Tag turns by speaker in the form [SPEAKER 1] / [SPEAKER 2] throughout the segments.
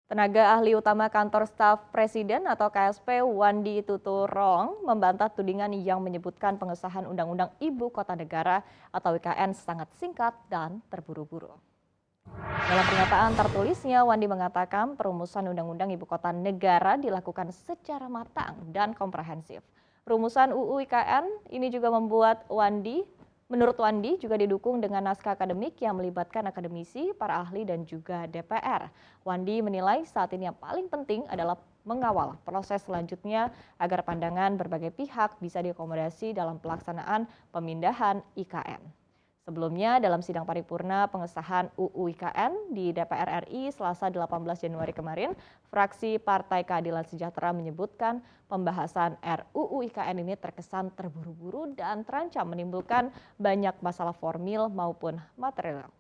[SPEAKER 1] Tenaga ahli utama kantor staf presiden atau KSP Wandi Tuturong membantah tudingan yang menyebutkan pengesahan Undang-Undang Ibu Kota Negara atau IKN sangat singkat dan terburu-buru. Dalam pernyataan tertulisnya, Wandi mengatakan perumusan Undang-Undang Ibu Kota Negara dilakukan secara matang dan komprehensif. Rumusan UU IKN ini juga menurut Wandi juga didukung dengan naskah akademik yang melibatkan akademisi, para ahli, dan juga DPR. Wandi menilai saat ini yang paling penting adalah mengawal proses selanjutnya agar pandangan berbagai pihak bisa diakomodasi dalam pelaksanaan pemindahan IKN. Sebelumnya dalam sidang paripurna pengesahan UU IKN di DPR RI Selasa 18 Januari kemarin, fraksi Partai Keadilan Sejahtera menyebutkan pembahasan RUU IKN ini terkesan terburu-buru dan terancam menimbulkan banyak masalah formil maupun material.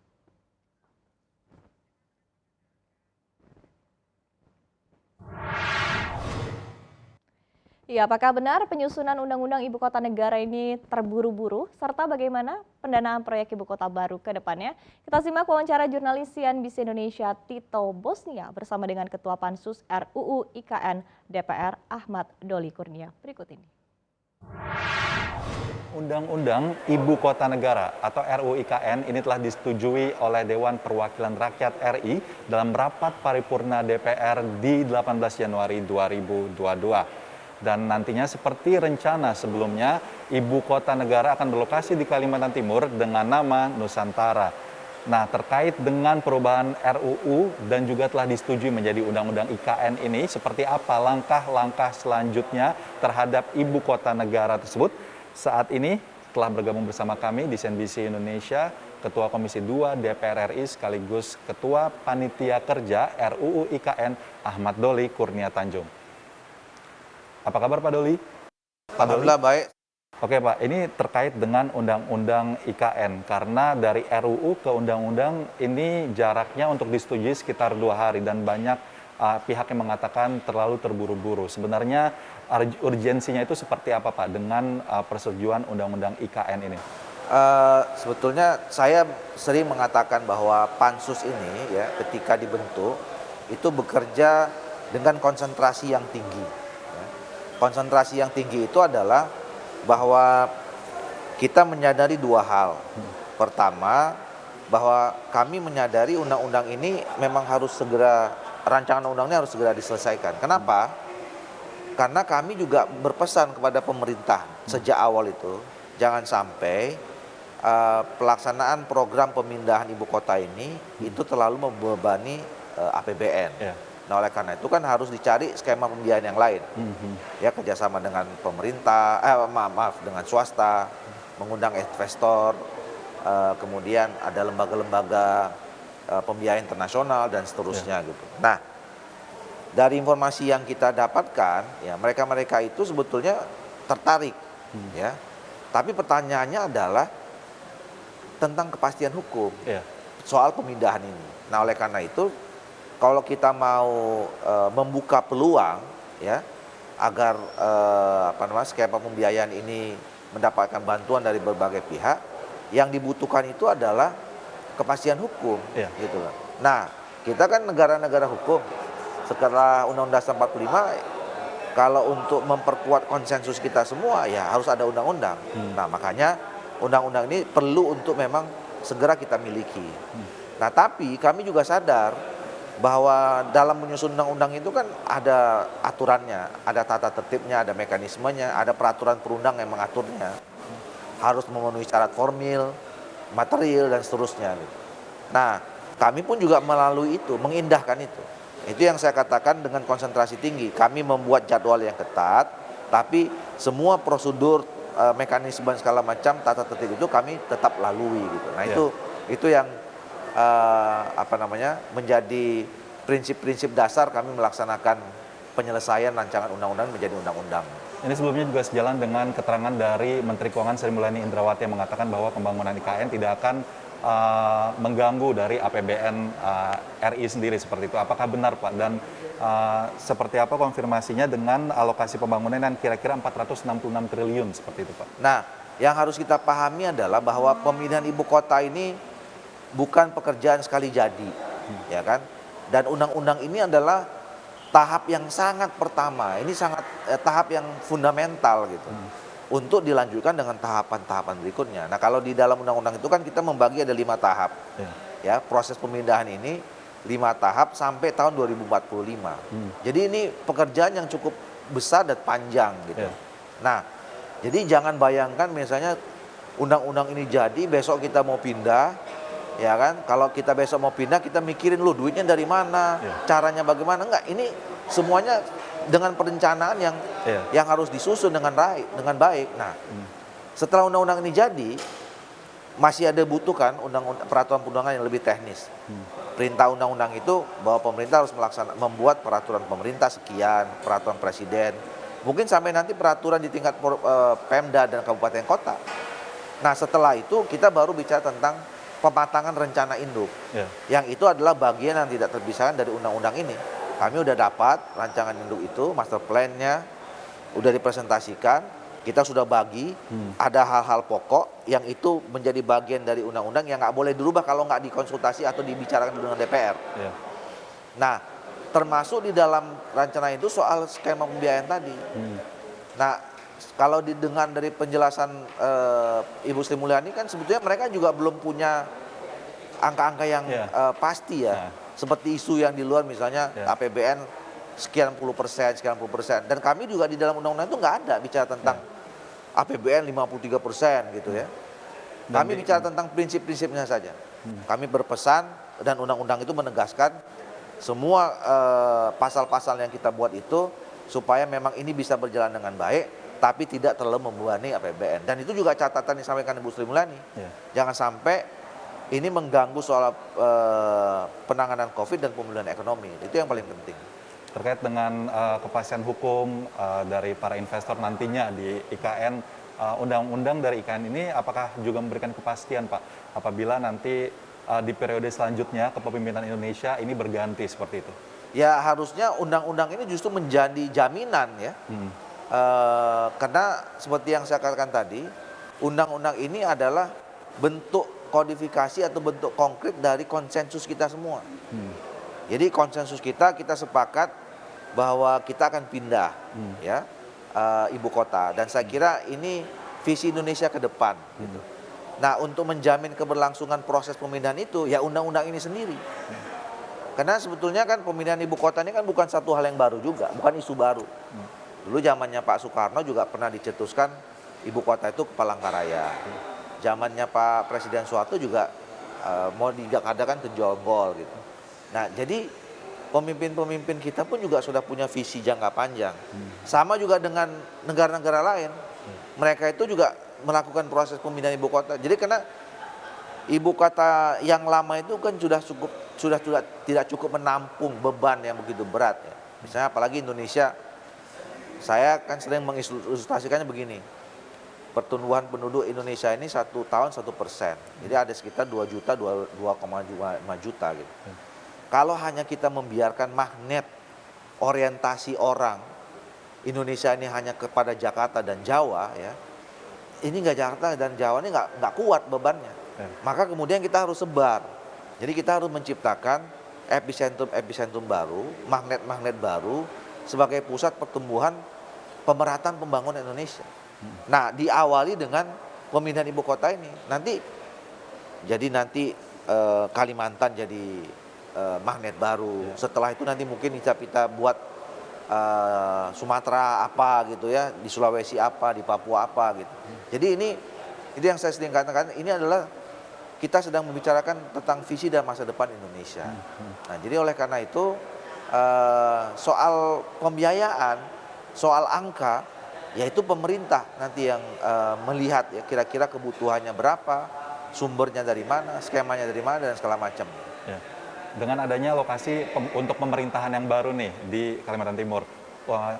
[SPEAKER 1] Ya, apakah benar penyusunan Undang-Undang Ibu Kota Negara ini terburu-buru? Serta bagaimana pendanaan proyek Ibu Kota baru ke depannya? Kita simak wawancara jurnalis CNBC Indonesia Tito Bosnia bersama dengan Ketua Pansus RUU IKN DPR Ahmad Doli Kurnia. Berikut ini.
[SPEAKER 2] Undang-Undang Ibu Kota Negara atau RUU IKN ini telah disetujui oleh Dewan Perwakilan Rakyat RI dalam rapat paripurna DPR di 18 Januari 2022. Dan nantinya seperti rencana sebelumnya, Ibu Kota Negara akan berlokasi di Kalimantan Timur dengan nama Nusantara. Nah, terkait dengan perubahan RUU dan juga telah disetujui menjadi Undang-Undang IKN ini, seperti apa langkah-langkah selanjutnya terhadap Ibu Kota Negara tersebut? Saat ini telah bergabung bersama kami di CNBC Indonesia, Ketua Komisi 2 DPR RI sekaligus Ketua Panitia Kerja RUU IKN Ahmad Doli Kurnia Tanjung. Apa kabar Pak Doli?
[SPEAKER 3] Alhamdulillah baik.
[SPEAKER 2] Oke Pak, ini terkait dengan Undang-Undang IKN. Karena dari RUU ke Undang-Undang ini jaraknya untuk disetujui sekitar 2 hari. Dan banyak pihak yang mengatakan terlalu terburu-buru. Sebenarnya urgensinya itu seperti apa Pak dengan persetujuan Undang-Undang IKN ini?
[SPEAKER 3] Sebetulnya saya sering mengatakan bahwa pansus ini ya ketika dibentuk itu bekerja dengan konsentrasi yang tinggi. Konsentrasi yang tinggi itu adalah bahwa kita menyadari 2 hal. Pertama, bahwa kami menyadari undang-undang ini memang harus segera, rancangan undang-undangnya harus segera diselesaikan. Kenapa? Karena kami juga berpesan kepada pemerintah sejak awal itu, jangan sampai pelaksanaan program pemindahan ibu kota ini itu terlalu membebani APBN. Yeah. Nah, oleh karena itu kan harus dicari skema pembiayaan yang lain, ya kerjasama dengan pemerintah, dengan swasta, mengundang investor, kemudian ada lembaga-lembaga pembiayaan internasional dan seterusnya gitu. Nah, dari informasi yang kita dapatkan, ya mereka-mereka itu sebetulnya tertarik, ya. Tapi pertanyaannya adalah tentang kepastian hukum soal pemindahan ini. Nah, oleh karena itu kalau kita mau membuka peluang ya agar skema pembiayaan ini mendapatkan bantuan dari berbagai pihak, yang dibutuhkan itu adalah kepastian hukum, gitu loh. Nah, kita kan negara-negara hukum. Setelah Undang-Undang Dasar 45, kalau untuk memperkuat konsensus kita semua ya harus ada undang-undang. Nah, makanya undang-undang ini perlu untuk memang segera kita miliki. Nah, tapi kami juga sadar bahwa dalam menyusun undang-undang itu kan ada aturannya, ada tata tertibnya, ada mekanismenya, ada peraturan perundang yang mengaturnya. Harus memenuhi syarat formil, material, dan seterusnya. Nah, kami pun juga melalui itu, mengindahkan itu. Itu yang saya katakan dengan konsentrasi tinggi. Kami membuat jadwal yang ketat, tapi semua prosedur, mekanisme segala macam, tata tertib itu kami tetap lalui gitu. Nah, itu yang menjadi prinsip-prinsip dasar kami melaksanakan penyelesaian rancangan undang-undang menjadi undang-undang.
[SPEAKER 2] Ini sebelumnya juga sejalan dengan keterangan dari Menteri Keuangan Sri Mulyani Indrawati yang mengatakan bahwa pembangunan IKN tidak akan mengganggu dari APBN RI sendiri seperti itu. Apakah benar Pak? Dan seperti apa konfirmasinya dengan alokasi pembangunan yang kira-kira 466 triliun seperti itu Pak?
[SPEAKER 3] Nah, yang harus kita pahami adalah bahwa pemindahan ibu kota ini bukan pekerjaan sekali jadi, ya kan? Dan undang-undang ini adalah tahap yang sangat pertama, ini sangat tahap yang fundamental gitu. Untuk dilanjutkan dengan tahapan-tahapan berikutnya. Nah kalau di dalam undang-undang itu kan kita membagi ada 5 tahap. Ya, proses pemindahan ini 5 tahap sampai tahun 2045. Jadi ini pekerjaan yang cukup besar dan panjang gitu. Nah, jadi jangan bayangkan misalnya undang-undang ini jadi besok kita mau pindah, ya kan? Kalau kita besok mau pindah kita mikirin lu duitnya dari mana, caranya bagaimana? Enggak, ini semuanya dengan perencanaan yang harus disusun dengan baik. Nah, setelah undang-undang ini jadi, masih ada butuhkan peraturan perundangan yang lebih teknis. Perintah undang-undang itu bahwa pemerintah harus membuat peraturan pemerintah sekian, peraturan presiden, mungkin sampai nanti peraturan di tingkat Pemda dan kabupaten kota. Nah, setelah itu kita baru bicara tentang pematangan rencana induk. Yang itu adalah bagian yang tidak terpisahkan dari undang-undang ini. Kami udah dapat rancangan induk itu, master plan-nya udah dipresentasikan, kita sudah bagi, ada hal-hal pokok yang itu menjadi bagian dari undang-undang yang nggak boleh dirubah kalau nggak dikonsultasi atau dibicarakan dengan DPR. Nah, termasuk di dalam rancangan itu soal skema pembiayaan tadi. Nah, kalau didengar dari penjelasan Ibu Sri Mulyani kan sebetulnya mereka juga belum punya angka-angka yang pasti ya. Seperti isu yang di luar misalnya APBN sekian puluh persen. Dan kami juga di dalam undang-undang itu nggak ada bicara tentang APBN 53% gitu ya. Kami bicara tentang prinsip-prinsipnya saja. Kami berpesan dan undang-undang itu menegaskan semua pasal-pasal yang kita buat itu supaya memang ini bisa berjalan dengan baik, tapi tidak terlalu membebani APBN. Dan itu juga catatan yang disampaikan Ibu Sri Mulyani. Jangan sampai ini mengganggu soal penanganan COVID dan pemulihan ekonomi. Itu yang paling penting.
[SPEAKER 2] Terkait dengan kepastian hukum dari para investor nantinya di IKN, undang-undang dari IKN ini apakah juga memberikan kepastian Pak apabila nanti di periode selanjutnya kepemimpinan Indonesia ini berganti seperti itu?
[SPEAKER 3] Ya harusnya undang-undang ini justru menjadi jaminan ya. Karena seperti yang saya katakan tadi, undang-undang ini adalah bentuk kodifikasi atau bentuk konkret dari konsensus kita semua. Jadi konsensus kita sepakat bahwa kita akan pindah ya ibu kota, dan saya kira ini visi Indonesia ke depan gitu. Nah, untuk menjamin keberlangsungan proses pemindahan itu ya undang-undang ini sendiri. Karena sebetulnya kan pemindahan ibu kota ini kan bukan satu hal yang baru juga, bukan isu baru. Dulu zamannya Pak Soekarno juga pernah dicetuskan ibu kota itu ke Palangkaraya. Zamannya Pak Presiden Soeharto juga mau dikatakan ke Jonggol gitu. Nah, jadi pemimpin-pemimpin kita pun juga sudah punya visi jangka panjang. Sama juga dengan negara-negara lain. Mereka itu juga melakukan proses pemindahan ibu kota. Jadi karena ibu kota yang lama itu kan sudah tidak cukup menampung beban yang begitu berat ya. Misalnya apalagi Indonesia, saya kan sering mengilustrasikannya begini. Pertumbuhan penduduk Indonesia ini 1 tahun 1%. Jadi ada sekitar 2,5 juta gitu. Kalau hanya kita membiarkan magnet orientasi orang Indonesia ini hanya kepada Jakarta dan Jawa ya, ini nggak Jakarta dan Jawa ini nggak kuat bebannya. Maka kemudian kita harus sebar. Jadi kita harus menciptakan epicentrum baru, magnet-magnet baru sebagai pusat pertumbuhan pemerataan pembangunan Indonesia. Nah, diawali dengan pemindahan ibu kota ini. Nanti Kalimantan jadi magnet baru. Setelah itu nanti mungkin kita buat Sumatera apa gitu ya, di Sulawesi apa, di Papua apa gitu. Jadi ini yang saya sering katakan, ini adalah kita sedang membicarakan tentang visi dan masa depan Indonesia. Nah, jadi oleh karena itu soal pembiayaan, soal angka, yaitu pemerintah nanti yang melihat ya kira-kira kebutuhannya berapa, sumbernya dari mana, skemanya dari mana, dan segala macam.
[SPEAKER 2] Ya. Dengan adanya lokasi untuk pemerintahan yang baru nih di Kalimantan Timur,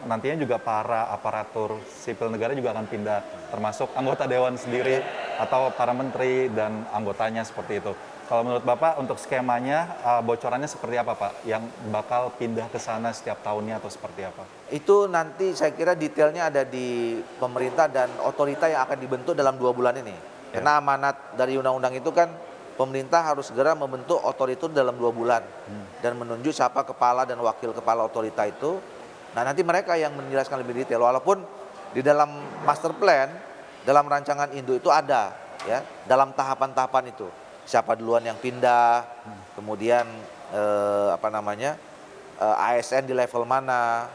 [SPEAKER 2] nantinya juga para aparatur sipil negara juga akan pindah, termasuk anggota dewan sendiri atau para menteri dan anggotanya seperti itu. Kalau menurut Bapak untuk skemanya, bocorannya seperti apa Pak? Yang bakal pindah ke sana setiap tahunnya atau seperti apa?
[SPEAKER 3] Itu nanti saya kira detailnya ada di pemerintah dan otorita yang akan dibentuk dalam 2 bulan ini. Karena amanat dari undang-undang itu kan pemerintah harus segera membentuk otorita dalam 2 bulan dan menunjuk siapa kepala dan wakil kepala otorita itu. Nah, nanti mereka yang menjelaskan lebih detail. Walaupun di dalam master plan, dalam rancangan induk itu ada ya, dalam tahapan-tahapan itu. Siapa duluan yang pindah, kemudian ASN di level mana,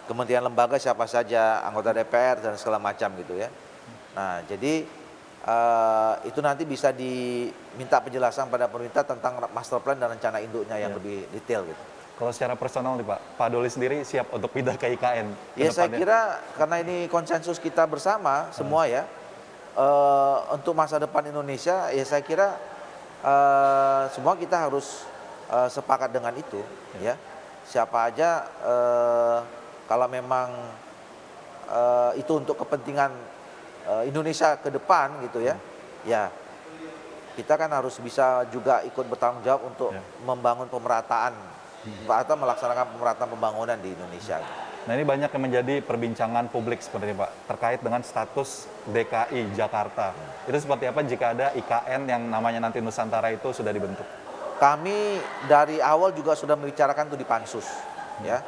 [SPEAKER 3] kementerian lembaga siapa saja, anggota DPR dan segala macam gitu ya. Nah, jadi itu nanti bisa diminta penjelasan pada pemerintah tentang master plan dan rencana induknya yang lebih detail gitu.
[SPEAKER 2] Kalau secara personal nih Pak Doli sendiri siap untuk pindah ke IKN?
[SPEAKER 3] Ya saya kira karena ini konsensus kita bersama semua ya, untuk masa depan Indonesia ya saya kira semua kita harus sepakat dengan itu ya. Siapa aja kalau memang itu untuk kepentingan Indonesia ke depan gitu ya, ya kita kan harus bisa juga ikut bertanggung jawab untuk membangun pemerataan atau melaksanakan pemerataan pembangunan di Indonesia.
[SPEAKER 2] Nah, ini banyak yang menjadi perbincangan publik sebenarnya Pak, terkait dengan status DKI Jakarta. Itu seperti apa jika ada IKN yang namanya nanti Nusantara itu sudah dibentuk?
[SPEAKER 3] Kami dari awal juga sudah membicarakan itu di Pansus, ya.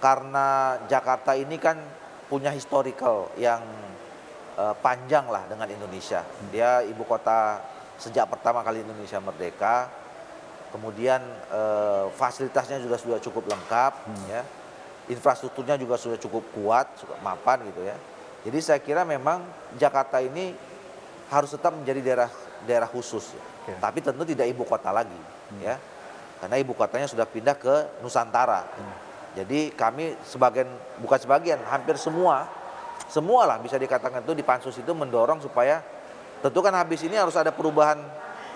[SPEAKER 3] Karena Jakarta ini kan punya historical yang panjang lah dengan Indonesia. Dia ibu kota sejak pertama kali Indonesia merdeka. Kemudian fasilitasnya juga sudah cukup lengkap, ya. Infrastrukturnya juga sudah cukup kuat, cukup mapan gitu ya. Jadi saya kira memang Jakarta ini harus tetap menjadi daerah khusus, ya. Tapi tentu tidak ibu kota lagi, ya. Karena ibu kotanya sudah pindah ke Nusantara. Jadi kami hampir semua lah bisa dikatakan itu di Pansus itu mendorong supaya tentu kan habis ini harus ada perubahan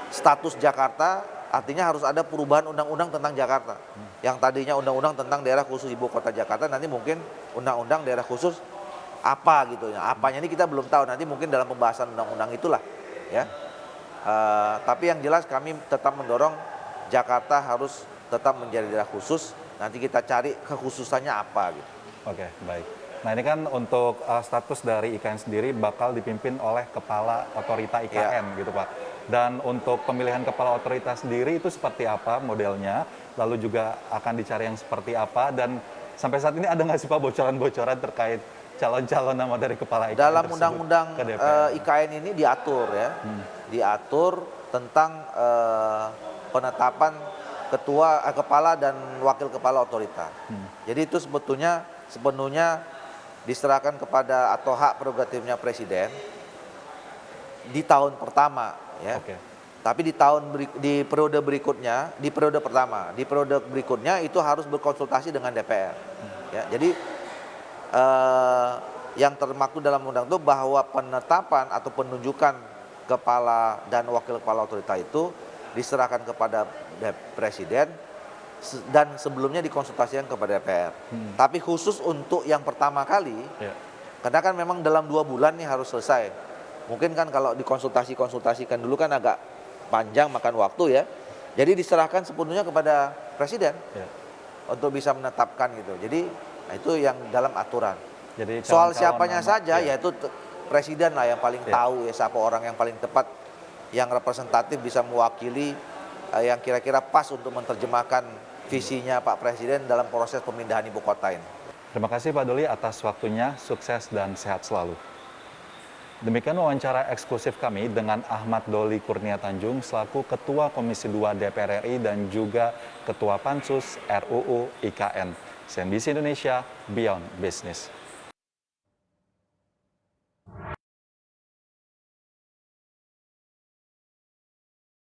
[SPEAKER 3] status Jakarta. Artinya harus ada perubahan undang-undang tentang Jakarta. Yang tadinya undang-undang tentang daerah khusus ibu kota Jakarta, nanti mungkin undang-undang daerah khusus apa gitu ya. Apanya ini kita belum tahu, nanti mungkin dalam pembahasan undang-undang itulah ya. Tapi yang jelas kami tetap mendorong Jakarta harus tetap menjadi daerah khusus. Nanti kita cari kekhususannya apa gitu.
[SPEAKER 2] Oke, baik. Nah, ini kan untuk status dari IKN sendiri bakal dipimpin oleh kepala otorita IKN gitu Pak. Dan untuk pemilihan kepala otoritas sendiri itu seperti apa modelnya, lalu juga akan dicari yang seperti apa, dan sampai saat ini ada nggak sih Pak bocoran-bocoran terkait calon-calon nama dari kepala IKN
[SPEAKER 3] dalam
[SPEAKER 2] tersebut
[SPEAKER 3] undang-undang
[SPEAKER 2] ke DPR?
[SPEAKER 3] IKN ini diatur ya, diatur tentang penetapan kepala dan wakil kepala otorita. Jadi itu sepenuhnya diserahkan kepada atau hak prerogatifnya Presiden di tahun pertama ya. Tapi di periode berikutnya, di periode pertama, di periode berikutnya itu harus berkonsultasi dengan DPR. Ya, jadi yang termaktub dalam undang itu bahwa penetapan atau penunjukan kepala dan wakil kepala otorita itu diserahkan kepada Presiden dan sebelumnya dikonsultasikan kepada DPR. Tapi khusus untuk yang pertama kali, karena kan memang dalam 2 bulan nih harus selesai. Mungkin kan kalau dikonsultasikan dulu kan agak panjang makan waktu ya. Jadi diserahkan sepenuhnya kepada Presiden untuk bisa menetapkan gitu. Jadi itu yang dalam aturan.
[SPEAKER 2] Jadi
[SPEAKER 3] soal siapanya saja yaitu Presiden lah yang paling tahu ya siapa orang yang paling tepat, yang representatif bisa mewakili, yang kira-kira pas untuk menerjemahkan visinya Pak Presiden dalam proses pemindahan ibu kota ini.
[SPEAKER 2] Terima kasih Pak Doli atas waktunya, sukses dan sehat selalu. Demikian wawancara eksklusif kami dengan Ahmad Doli Kurnia Tanjung selaku Ketua Komisi 2 DPR RI dan juga Ketua Pansus RUU IKN. CNBC Indonesia, Beyond Business.